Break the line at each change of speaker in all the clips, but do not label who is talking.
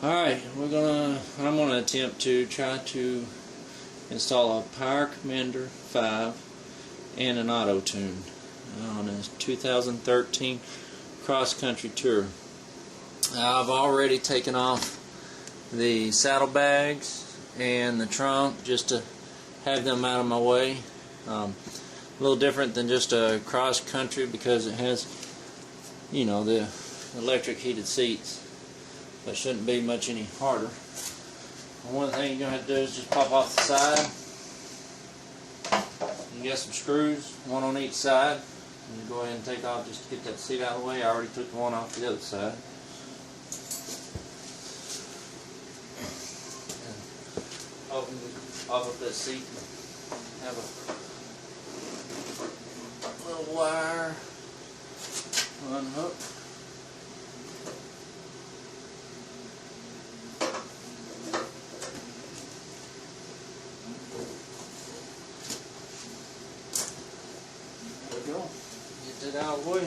Alright, I'm gonna attempt to try to install a Power Commander 5 and an auto tune on a 2013 cross-country tour. I've already taken off the saddlebags and the trunk just to have them out of my way. A little different than just a cross-country because it has, you know, the electric heated seats. But shouldn't be much any harder. One thing you're going to have to do is just pop off the side. You get some screws, one on each side. And you go ahead and take off just to get that seat out of the way. I already took the one off the other side. Open up that seat. Have a little wire unhook. There we go. Get that out of the way.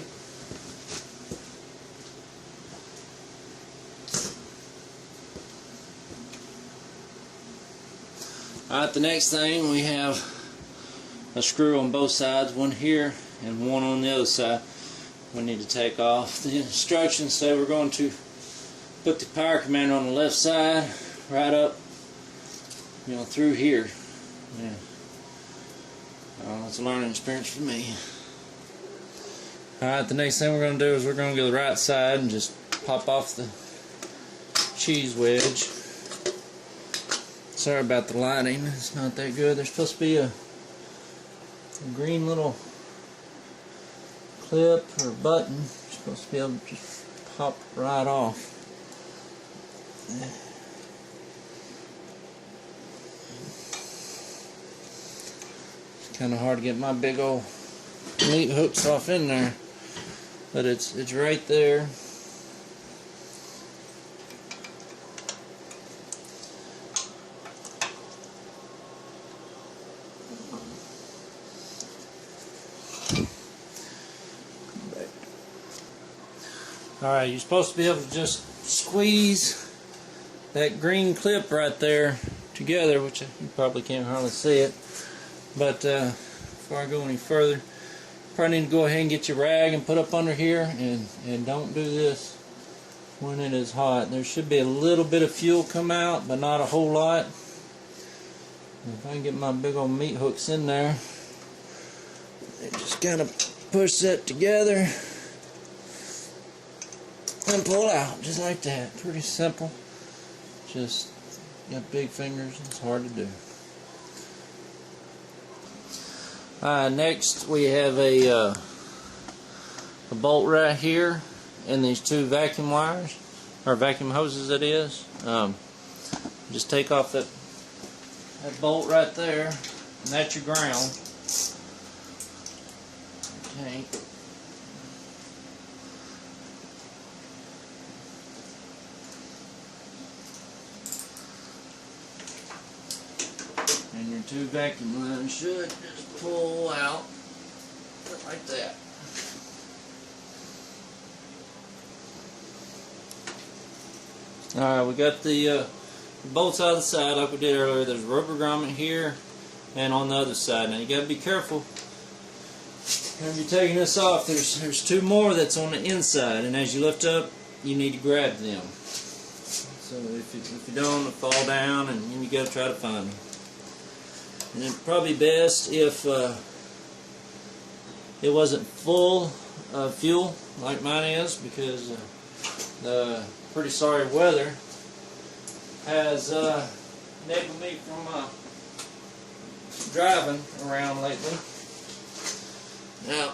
Alright, the next thing, we have a screw on both sides, one here and one on the other side. We need to take off. The instructions say we're going to put the Power Commander on the left side, right up, you know, through here. Yeah. It's a learning experience for me. Alright, the next thing we're going to do is we're going to go to the right side and just pop off the cheese wedge. Sorry about the lighting, it's not that good. There's supposed to be a green little clip or button. You're supposed to be able to just pop right off. It's kind of hard to get my big old meat hooks off in there, but it's right there. Alright, you're supposed to be able to just squeeze that green clip right there together, which you probably can't hardly see it. But before I go any further, you probably need to go ahead and get your rag and put up under here, and don't do this when it is hot. There should be a little bit of fuel come out, but not a whole lot. If I can get my big old meat hooks in there, and just kind of push that together and pull out just like that. Pretty simple. Just got big fingers. It's hard to do. Next we have a bolt right here and these two vacuum wires, or vacuum hoses it is. Just take off that bolt right there, and that's your ground. Okay. And your two vacuum lines should just pull out like that. Alright, we got the bolts out of the side like we did earlier. There's a rubber grommet here and on the other side. Now you got to be careful when you're taking this off. There's two more that's on the inside, and as you lift up, you need to grab them. So if you don't, it'll fall down, and you got to try to find them. And it's probably best if it wasn't full of fuel like mine is, because the pretty sorry weather has enabled me from driving around lately. Now,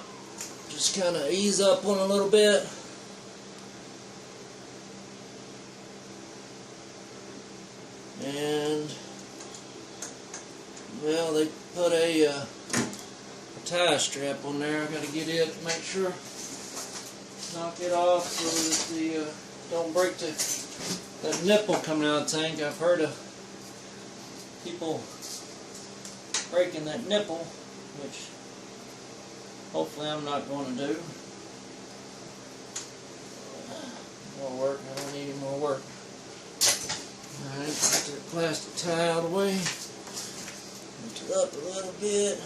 just kind of ease up on a little bit. And well, they put a tie strap on there. I got to get it to make sure, knock it off so that the don't break that nipple coming out of the tank. I've heard of people breaking that nipple, which hopefully I'm not going to do. More work. I don't need any more work. plastic tie out of the way. Lift it up a little bit.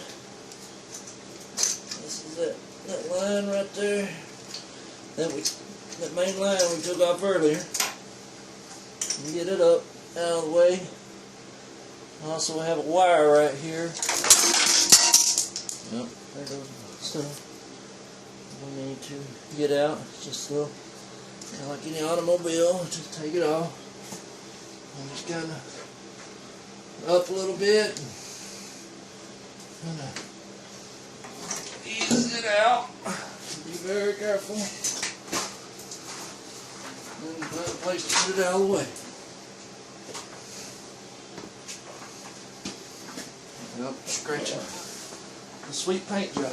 This is that line right there. That main line we took off earlier. Get it up out of the way. Also have a wire right here. Yep, there goes stuff we need to get out. It's just a little, kind of like any automobile, just take it off. And just kind of up a little bit. Kind of ease it out. Be very careful. And find a place to put it out of the way. Yep, scratching the sweet paint job.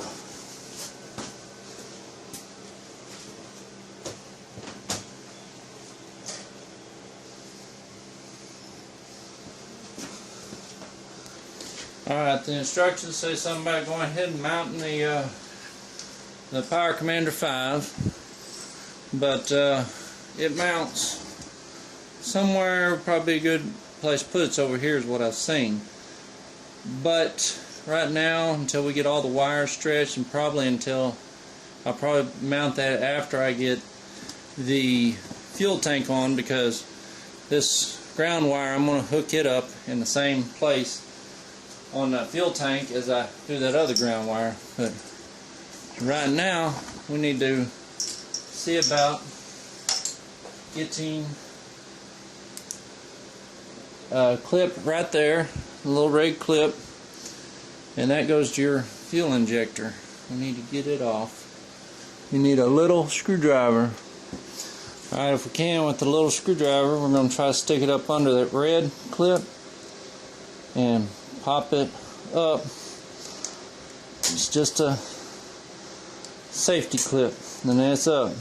Alright, the instructions say something about going ahead and mounting the Power Commander 5, but it mounts somewhere. Probably a good place to put it's over here is what I've seen. But right now, until we get all the wires stretched, and probably until I'll probably mount that after I get the fuel tank on, because this ground wire, I'm going to hook it up in the same place on that fuel tank as I do that other ground wire. But right now, we need to see about getting a clip right there, a little red clip, and that goes to your fuel injector. We need to get it off. You need a little screwdriver. Alright, if we can, with the little screwdriver, we're going to try to stick it up under that red clip and pop it up. It's just a safety clip, and then it's up.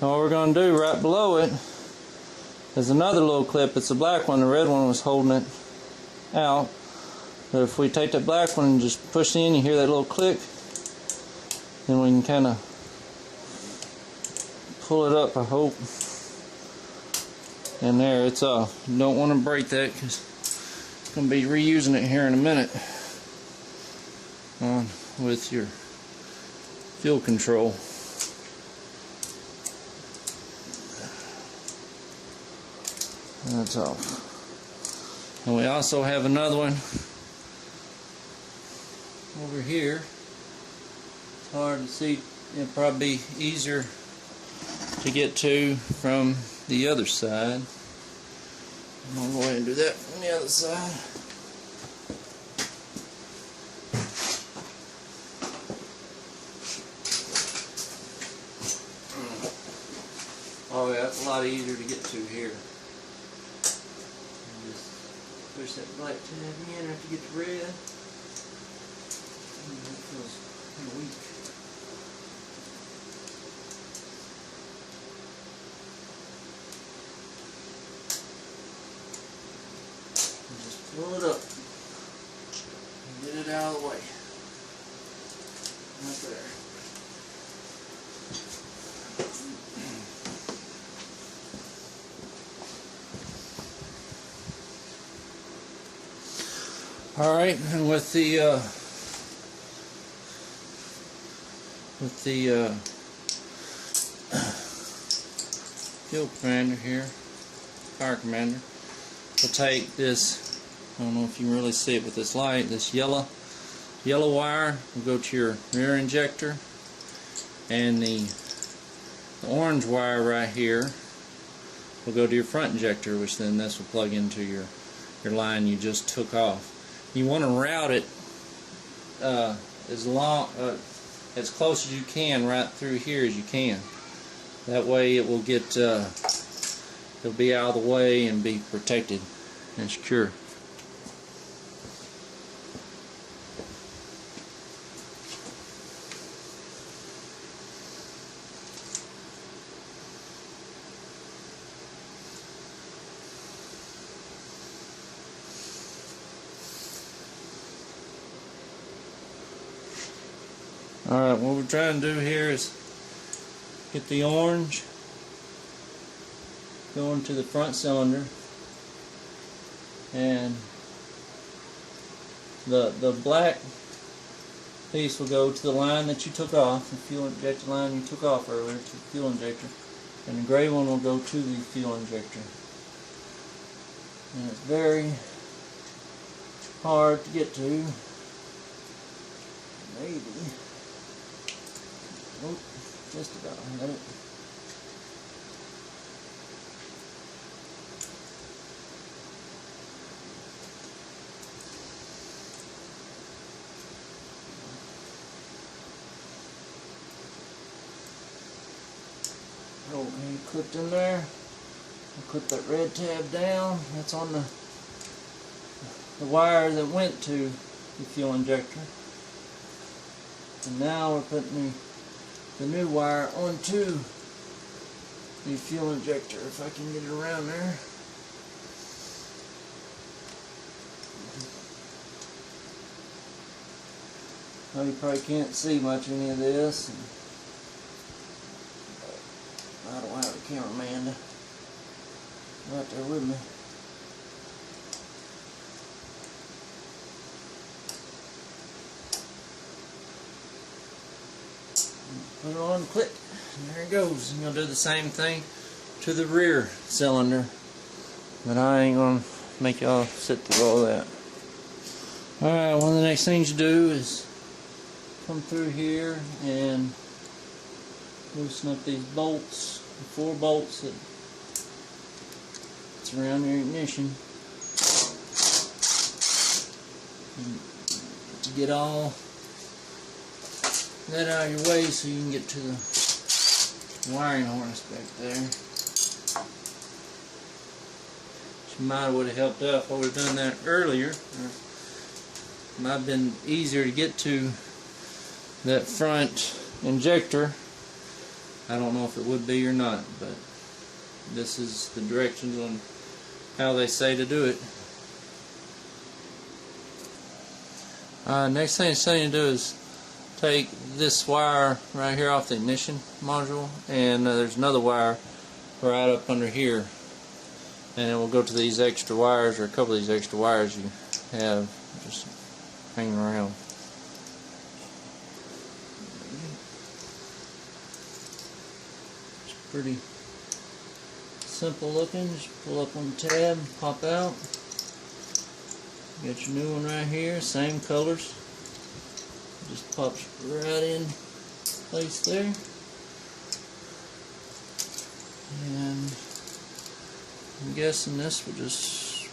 Now what we're going to do right below it is another little clip. It's a black one. The red one was holding it out. But if we take that black one and just push in, you hear that little click, then we can kind of pull it up, I hope. And there, it's off. You don't want to break that, because it's going to be reusing it here in a minute with your fuel control. That's off. And we also have another one over here. It's hard to see. It'll probably be easier to get to from the other side. I'm going to go ahead and do that from the other side. Oh yeah, it's a lot easier to get to here. Just push that black tab in after you get the red. That feels kind of weak. And just pull it up and get it out of the way. Right there. Alright, and with the fuel commander here, Power Commander, we'll take this, I don't know if you can really see it with this light, this yellow wire will go to your rear injector, and the orange wire right here will go to your front injector, which then this will plug into your line you just took off. You want to route it as close as you can right through here as you can. That way it will get it'll be out of the way and be protected and secure. Alright, what we're trying to do here is get the orange going to the front cylinder, and the black piece will go to the line that you took off, the fuel injector line you took off earlier to the fuel injector, and the gray one will go to the fuel injector. And it's very hard to get to. Maybe. Nope, just about. Got it. Oh, and you clipped in there. I'll clip that red tab down. That's on the wire that went to the fuel injector. And now we're putting the new wire onto the fuel injector, if I can get it around there. Well, you probably can't see much of any of this. I don't have a cameraman right there with me. Put it on, click, and there it goes. And you'll do the same thing to the rear cylinder, but I ain't gonna make y'all sit through all that. Alright, one of the next things you do is come through here and loosen up these bolts, the 4 bolts that surround your ignition. And to get all that out of your way so you can get to the wiring harness back there. Which would have helped out if I would have done that earlier. It might have been easier to get to that front injector. I don't know if it would be or not, but this is the directions on how they say to do it. Next thing it's telling you to do is take this wire right here off the ignition module, and there's another wire right up under here, and it will go to these extra wires, or a couple of these extra wires you have just hanging around. It's pretty simple looking. Just pull up on the tab, pop out. You got your new one right here, same colors. Just pops right in place there. And I'm guessing this will just,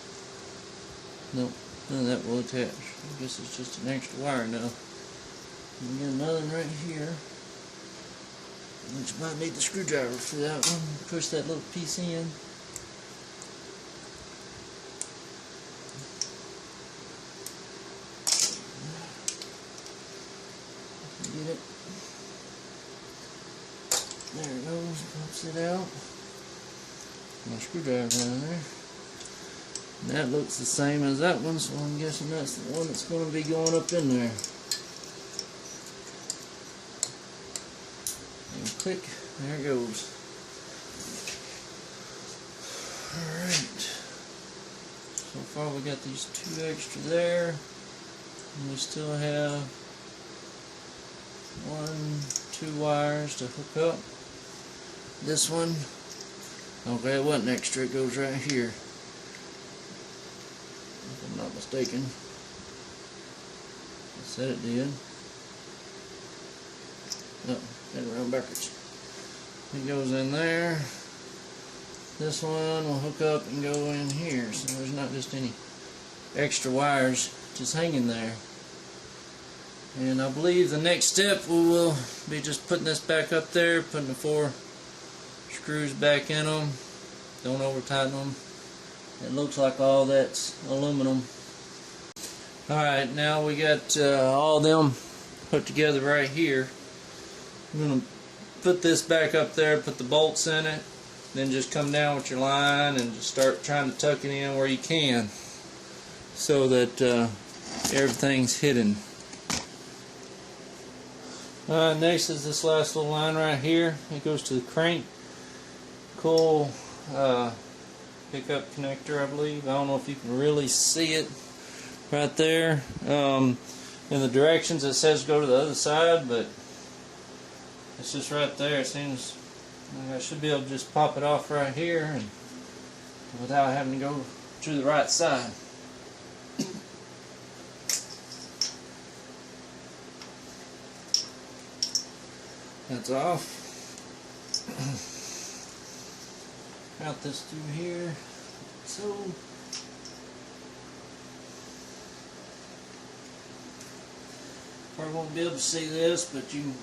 nope, none of that will attach. I guess it's just an extra wire now. We got another one right here, which might need the screwdriver for that one. Push that little piece in. Get it. There it goes. Pops it out. My screwdriver down there. And that looks the same as that one, so I'm guessing that's the one that's going to be going up in there. And click. There it goes. Alright. So far we got these 2 extra there. And we still have 2 wires to hook up. This one, okay, it wasn't extra, it goes right here, if I'm not mistaken. I said it did. No, got it around backwards. It goes in there. This one will hook up and go in here, so there's not just any extra wires just hanging there. And I believe the next step will be just putting this back up there, putting the 4 screws back in them. Don't over tighten them. It looks like all that's aluminum. Alright, now we got all them put together right here. I'm going to put this back up there, put the bolts in it, then just come down with your line and just start trying to tuck it in where you can so that everything's hidden. Next is this last little line right here. It goes to the crank coil pickup connector, I believe. I don't know if you can really see it right there. In the directions it says go to the other side, but it's just right there. It seems like I should be able to just pop it off right here and without having to go to the right side. That's off. Route this through here. So probably won't be able to see this, but you can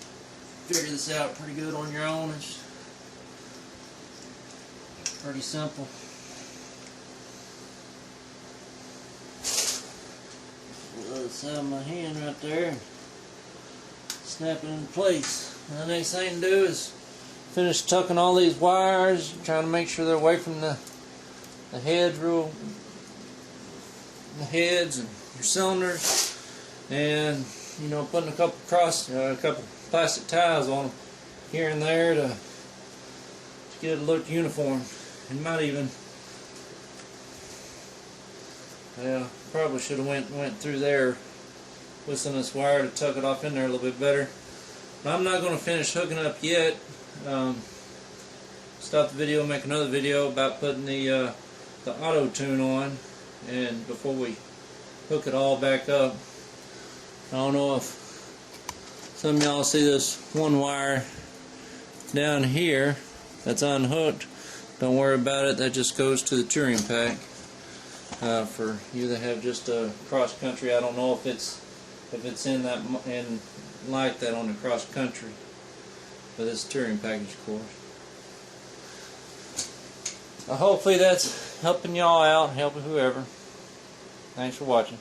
figure this out pretty good on your own. It's pretty simple. The other side of my hand right there. Snap it into place. And the next thing to do is finish tucking all these wires, trying to make sure they're away from the heads and your cylinders, and you know, putting a couple plastic ties on them here and there to get it to look uniform. And might even, yeah, probably should have went through there with some of this wire to tuck it off in there a little bit better. But I'm not going to finish hooking up yet. Stop the video, make another video about putting the auto tune on, and before we hook it all back up. I don't know if some of y'all see this one wire down here that's unhooked. Don't worry about it. That just goes to the touring pack for you that have just a cross country. I don't know if it's in like that on the cross country, but it's a touring package, of course. Hopefully that's helping y'all out, helping whoever. Thanks for watching.